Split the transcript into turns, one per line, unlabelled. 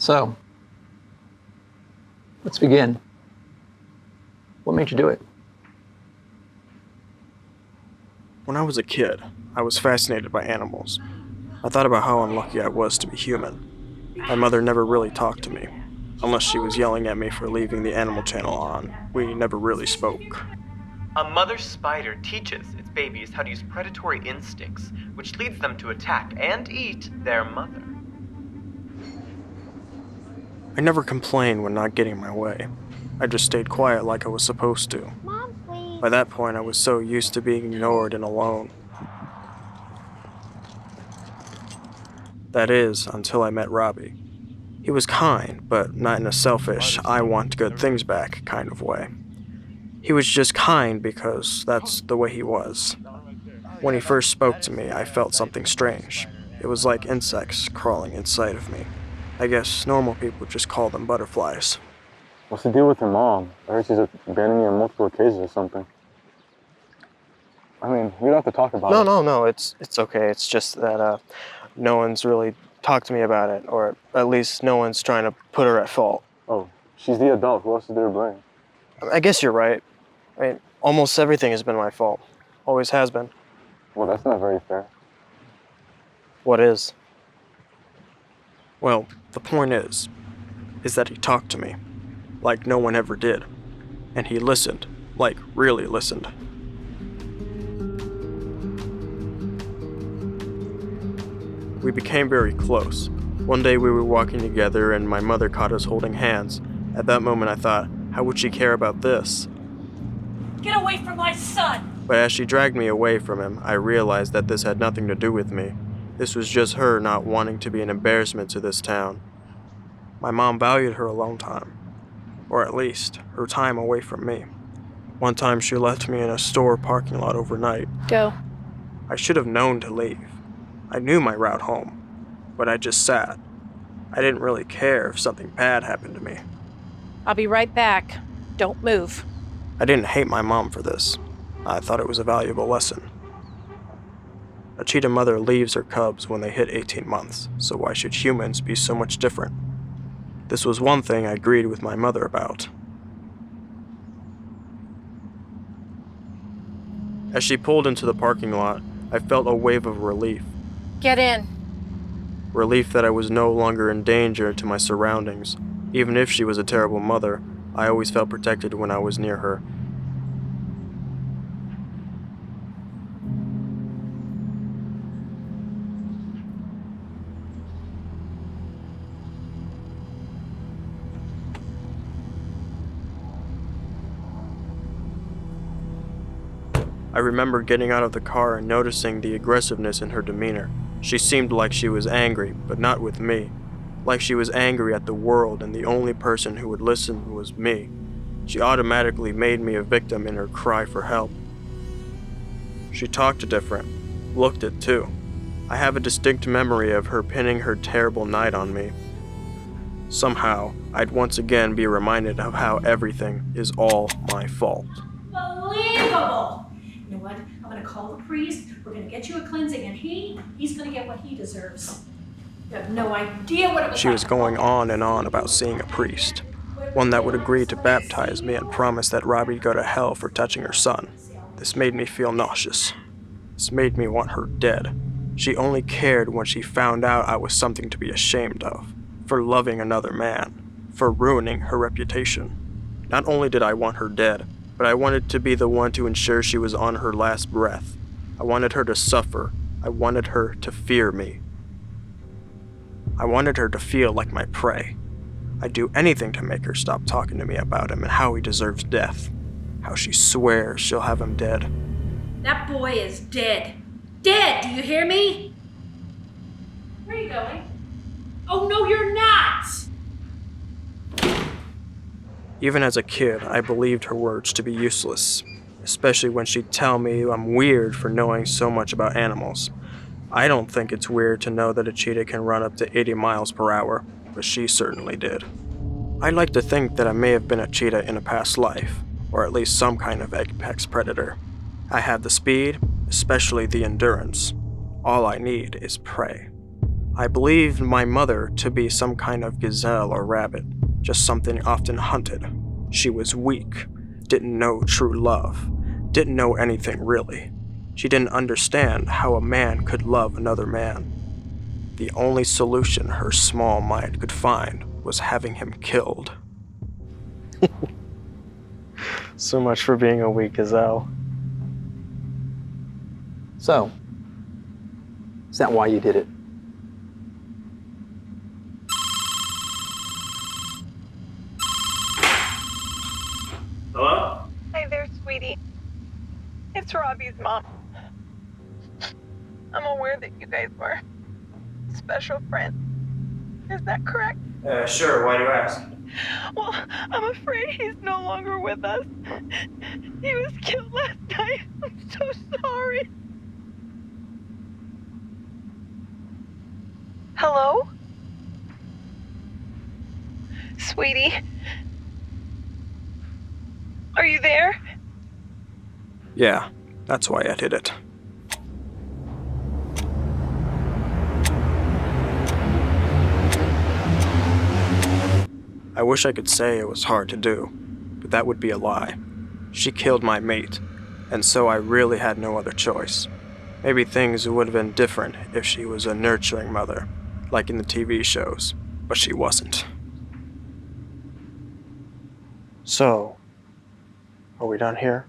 So, let's begin. What made you do it?
When I was a kid, I was fascinated by animals. I thought about how unlucky I was to be human. My mother never really talked to me, unless she was yelling at me for leaving the Animal Channel on. We never really spoke.
A mother spider teaches its babies how to use predatory instincts, which leads them to attack and eat their mother.
I never complained when not getting my way. I just stayed quiet like I was supposed to.
Mom, please.
By that point, I was so used to being ignored and alone. That is, until I met Robbie. He was kind, but not in a selfish, I want good things back kind of way. He was just kind because that's the way he was. When he first spoke to me, I felt something strange. It was like insects crawling inside of me. I guess normal people just call them butterflies.
What's the deal with your mom? I heard she's abandoning you on multiple occasions or something. I mean, you don't have to talk about it.
No, it's okay. It's just that no one's really talked to me about it, or at least no one's trying to put her at fault.
Oh, she's the adult. Who else is there to blame?
I guess you're right. I mean, almost everything has been my fault. Always has been.
Well, that's not very fair.
What is? Well, the point is that he talked to me, like no one ever did. And he listened, like really listened. We became very close. One day we were walking together and my mother caught us holding hands. At that moment I thought, how would she care about this?
Get away from my son!
But as she dragged me away from him, I realized that this had nothing to do with me. This was just her not wanting to be an embarrassment to this town. My mom valued her alone time, or at least her time away from me. One time she left me in a store parking lot overnight.
Go.
I should have known to leave. I knew my route home, but I just sat. I didn't really care if something bad happened to me.
I'll be right back. Don't move.
I didn't hate my mom for this. I thought it was a valuable lesson. A cheetah mother leaves her cubs when they hit 18 months, so why should humans be so much different? This was one thing I agreed with my mother about. As she pulled into the parking lot, I felt a wave of relief.
Get in.
Relief that I was no longer in danger to my surroundings. Even if she was a terrible mother, I always felt protected when I was near her. I remember getting out of the car and noticing the aggressiveness in her demeanor. She seemed like she was angry, but not with me. Like she was angry at the world and the only person who would listen was me. She automatically made me a victim in her cry for help. She talked different, looked it too. I have a distinct memory of her pinning her terrible night on me. Somehow, I'd once again be reminded of how everything is all my fault.
Unbelievable! You know what? I'm gonna call the priest, we're gonna get you a cleansing, and he's gonna get what he deserves. You have no idea what it was
She was going on and on about seeing a priest, one that would agree to baptize me and promise that Robbie'd go to hell for touching her son. This made me feel nauseous. This made me want her dead. She only cared when she found out I was something to be ashamed of, for loving another man, for ruining her reputation. Not only did I want her dead, but I wanted to be the one to ensure she was on her last breath. I wanted her to suffer. I wanted her to fear me. I wanted her to feel like my prey. I'd do anything to make her stop talking to me about him and how he deserves death. How she swears she'll have him dead.
That boy is dead. Dead, do you hear me? Where are you going? Oh, no, you're not!
Even as a kid, I believed her words to be useless, especially when she'd tell me I'm weird for knowing so much about animals. I don't think it's weird to know that a cheetah can run up to 80 miles per hour, but she certainly did. I'd like to think that I may have been a cheetah in a past life, or at least some kind of apex predator. I have the speed, especially the endurance. All I need is prey. I believed my mother to be some kind of gazelle or rabbit, just something often hunted. She was weak, didn't know true love, didn't know anything really. She didn't understand how a man could love another man. The only solution her small mind could find was having him killed. So much for being a weak gazelle.
So, is that why you did it?
Hello?
Hi there, sweetie. It's Robbie's mom. I'm aware that you guys were special friends. Is that correct?
Sure, why do you ask?
Well, I'm afraid he's no longer with us. He was killed last night. I'm so sorry. Hello? Sweetie? Are you there?
Yeah, that's why I did it. I wish I could say it was hard to do, but that would be a lie. She killed my mate, and so I really had no other choice. Maybe things would have been different if she was a nurturing mother, like in the TV shows, but she wasn't. So, are we done here?